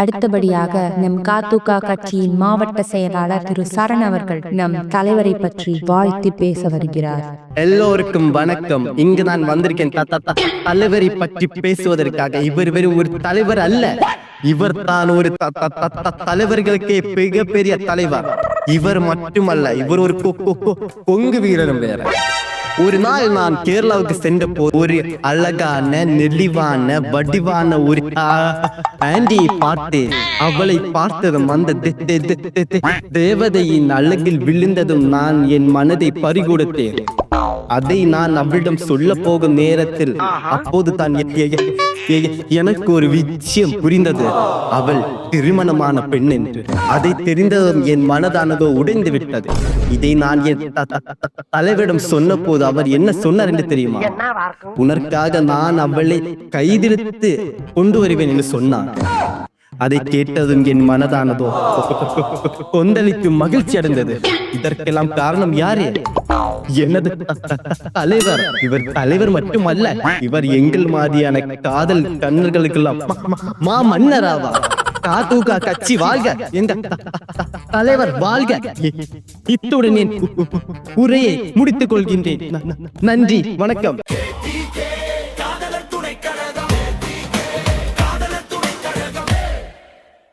அடுத்தபடியாக நம் கதுக கட்சியின் மாவட்ட செயலாளர் திரு சரண் அவர்கள் நம் தலைவரை பற்றி வாழ்த்தி பேச வருகிறார். எல்லோருக்கும் வணக்கம். இங்கு நான் வந்திருக்கேன் தலைவரை பற்றி பேசுவதற்காக. இவர் வெறும் ஒரு தலைவர் அல்ல, இவர் தான் ஒரு தலைவர்களுக்கே மிகப்பெரிய தலைவர். இவர் மட்டுமல்ல, இவர் ஒரு கொங்கு வீரரும் வேற. ஒரு நாள் நான் கேரளாவுக்கு சென்ற போது ஒரு அழகான நெளிவான வடிவான ஒரு ஆண்டியை பார்த்தேன். அவளை பார்த்ததும் அந்த தேவதையின் அழகில் விழுந்ததும் நான் என் மனதை பறிகொடுத்தேன். அதை நான் அவளிடம் சொல்ல போகும் நேரத்தில் அப்போது தான் எனக்கு ஒரு விஷயம் புரிந்தது. அவள் திருமணமான பெண் என்று. அதை தெரிந்ததும் என் மனதானதோ உடைந்து விட்டது. இதை நான் என் தலைவரிடம் சொன்ன போது அவர் என்ன சொன்னார் என்று தெரியுமா? உனக்காக நான் அவளை கைதிருத்து கொண்டு வருவேன் என்று சொன்னார். அதை கேட்டதும் என் மனதானதோ கொந்தளித்து மகிழ்ச்சி அடைந்தது. இதற்கெல்லாம் காரணம் யாரு? எனது தலைவர். இவர் தலைவர் மட்டுமல்ல, இவர் எங்கள் மாதிரியான காதல் கண்ணர்களுக்கெல்லாம் மா மன்னராவா. கதுக கட்சி வாழ்க, எங்க தலைவர் வாழ்க. இத்துடன் என் உரையை முடித்துக் கொள்கின்றேன். நன்றி, வணக்கம்.